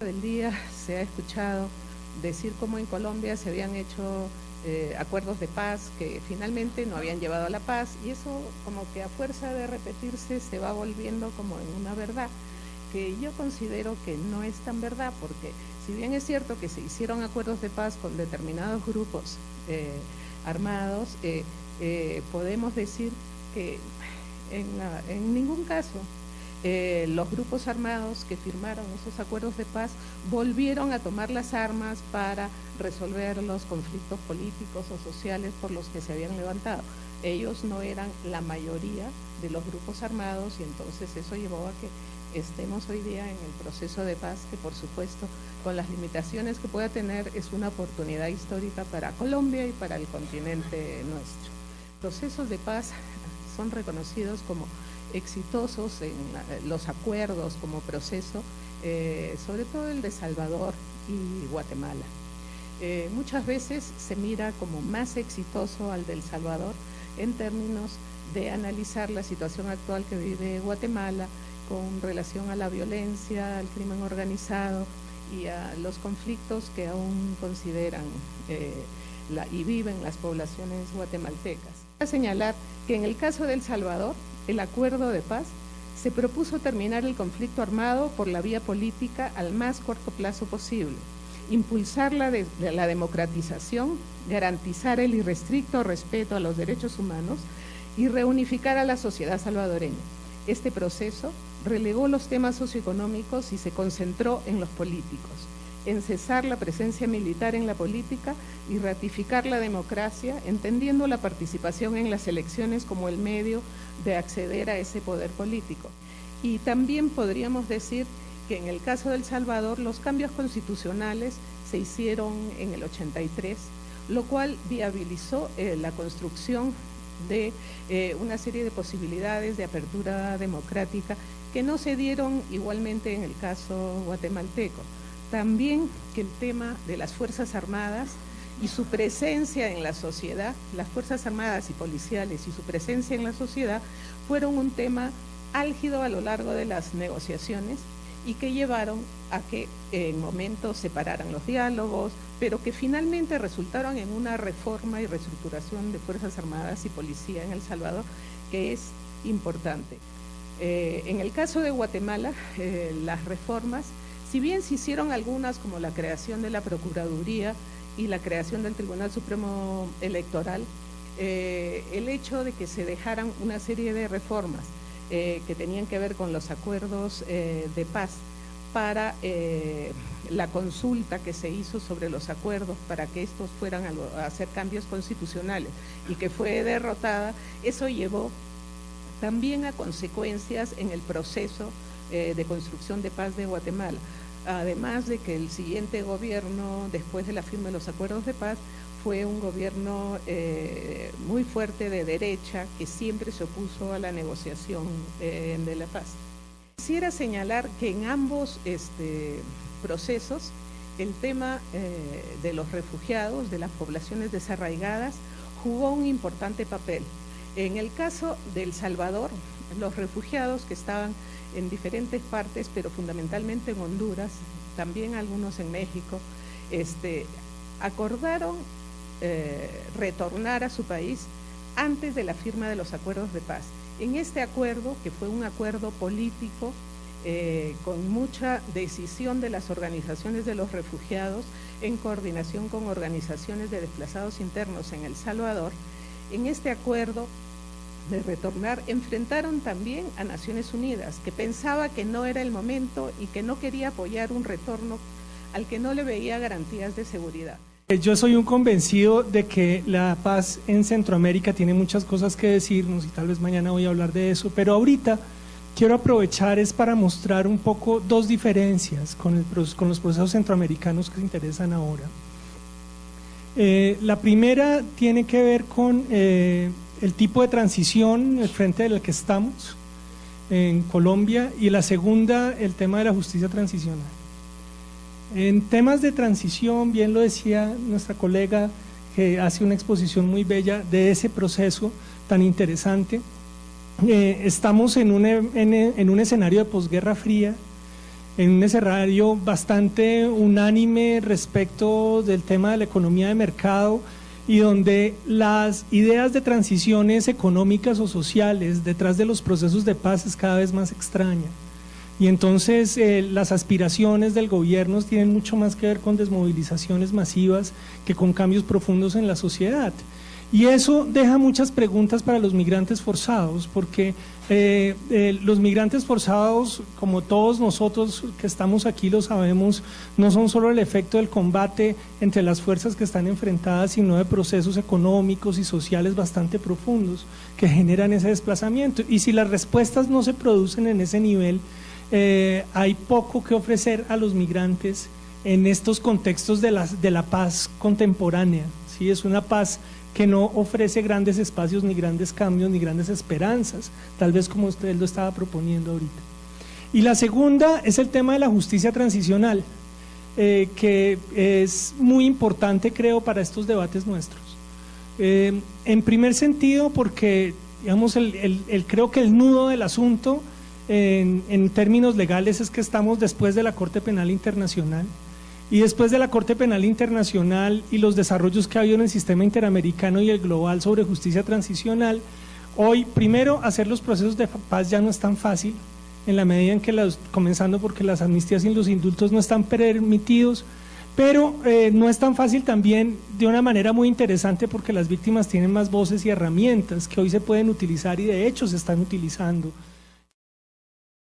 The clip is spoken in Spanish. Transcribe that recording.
Del día se ha escuchado decir cómo en Colombia se habían hecho acuerdos de paz que finalmente no habían llevado a la paz, y eso como que a fuerza de repetirse se va volviendo como en una verdad que yo considero que no es tan verdad, porque si bien es cierto que se hicieron acuerdos de paz con determinados grupos armados, podemos decir que en ningún caso los grupos armados que firmaron esos acuerdos de paz volvieron a tomar las armas para resolver los conflictos políticos o sociales por los que se habían levantado. Ellos no eran la mayoría de los grupos armados, y entonces eso llevó a que estemos hoy día en el proceso de paz, que por supuesto, con las limitaciones que pueda tener, es una oportunidad histórica para Colombia y para el continente nuestro. Procesos de paz son reconocidos como exitosos en los acuerdos como proceso, sobre todo el de Salvador y Guatemala. Muchas veces se mira como más exitoso al del Salvador en términos de analizar la situación actual que vive Guatemala con relación a la violencia, al crimen organizado y a los conflictos que aún consideran y viven las poblaciones guatemaltecas. Voy a señalar que en el caso de El Salvador, el acuerdo de paz se propuso terminar el conflicto armado por la vía política al más corto plazo posible, impulsar la democratización, garantizar el irrestricto respeto a los derechos humanos y reunificar a la sociedad salvadoreña. Este proceso relegó los temas socioeconómicos y se concentró en los políticos, en cesar la presencia militar en la política y ratificar la democracia, entendiendo la participación en las elecciones como el medio de acceder a ese poder político. Y también podríamos decir que en el caso de El Salvador los cambios constitucionales se hicieron en el 83, lo cual viabilizó la construcción de una serie de posibilidades de apertura democrática que no se dieron igualmente en el caso guatemalteco. También que el tema de las Fuerzas Armadas y su presencia en la sociedad, las Fuerzas Armadas y policiales y su presencia en la sociedad fueron un tema álgido a lo largo de las negociaciones y que llevaron a que en momentos se pararan los diálogos, pero que finalmente resultaron en una reforma y reestructuración de Fuerzas Armadas y Policía en El Salvador, que es importante. En el caso de Guatemala, las reformas, si bien se hicieron algunas, como la creación de la Procuraduría y la creación del Tribunal Supremo Electoral, el hecho de que se dejaran una serie de reformas que tenían que ver con los acuerdos de paz para la consulta que se hizo sobre los acuerdos para que estos fueran a hacer cambios constitucionales y que fue derrotada, eso llevó también a consecuencias en el proceso de construcción de paz de Guatemala. Además de que el siguiente gobierno, después de la firma de los acuerdos de paz, fue un gobierno muy fuerte de derecha que siempre se opuso a la negociación de la paz. Quisiera señalar que en ambos procesos el tema de los refugiados, de las poblaciones desarraigadas, jugó un importante papel. En el caso de El Salvador, los refugiados que estaban en diferentes partes, pero fundamentalmente en Honduras, también algunos en México, acordaron retornar a su país antes de la firma de los acuerdos de paz. En este acuerdo, que fue un acuerdo político, con mucha decisión de las organizaciones de los refugiados, en coordinación con organizaciones de desplazados internos en El Salvador, en este acuerdo de retornar, enfrentaron también a Naciones Unidas, que pensaba que no era el momento y que no quería apoyar un retorno al que no le veía garantías de seguridad. Yo soy un convencido de que la paz en Centroamérica tiene muchas cosas que decirnos y tal vez mañana voy a hablar de eso, pero ahorita quiero aprovechar es para mostrar un poco dos diferencias con los procesos centroamericanos que se interesan ahora. La primera tiene que ver con el tipo de transición al frente del que estamos en Colombia, y la segunda, el tema de la justicia transicional. En temas de transición, bien lo decía nuestra colega, que hace una exposición muy bella de ese proceso tan interesante. Estamos en un escenario de posguerra fría, en un escenario bastante unánime respecto del tema de la economía de mercado y donde las ideas de transiciones económicas o sociales detrás de los procesos de paz es cada vez más extraña. Y entonces las aspiraciones del gobierno tienen mucho más que ver con desmovilizaciones masivas que con cambios profundos en la sociedad. Y eso deja muchas preguntas para los migrantes forzados, porque los migrantes forzados, como todos nosotros que estamos aquí lo sabemos, no son solo el efecto del combate entre las fuerzas que están enfrentadas, sino de procesos económicos y sociales bastante profundos que generan ese desplazamiento. Y si las respuestas no se producen en ese nivel, hay poco que ofrecer a los migrantes en estos contextos de la paz contemporánea. ¿Sí? Es una paz que no ofrece grandes espacios, ni grandes cambios, ni grandes esperanzas, tal vez como usted lo estaba proponiendo ahorita. Y la segunda es el tema de la justicia transicional, que es muy importante, creo, para estos debates nuestros. En primer sentido, porque digamos, creo que el nudo del asunto en términos legales es que estamos después de la Corte Penal Internacional. Y después de la Corte Penal Internacional y los desarrollos que ha habido en el sistema interamericano y el global sobre justicia transicional, hoy, primero, hacer los procesos de paz ya no es tan fácil, en la medida en que, comenzando porque las amnistías y los indultos no están permitidos, pero no es tan fácil también de una manera muy interesante porque las víctimas tienen más voces y herramientas que hoy se pueden utilizar y de hecho se están utilizando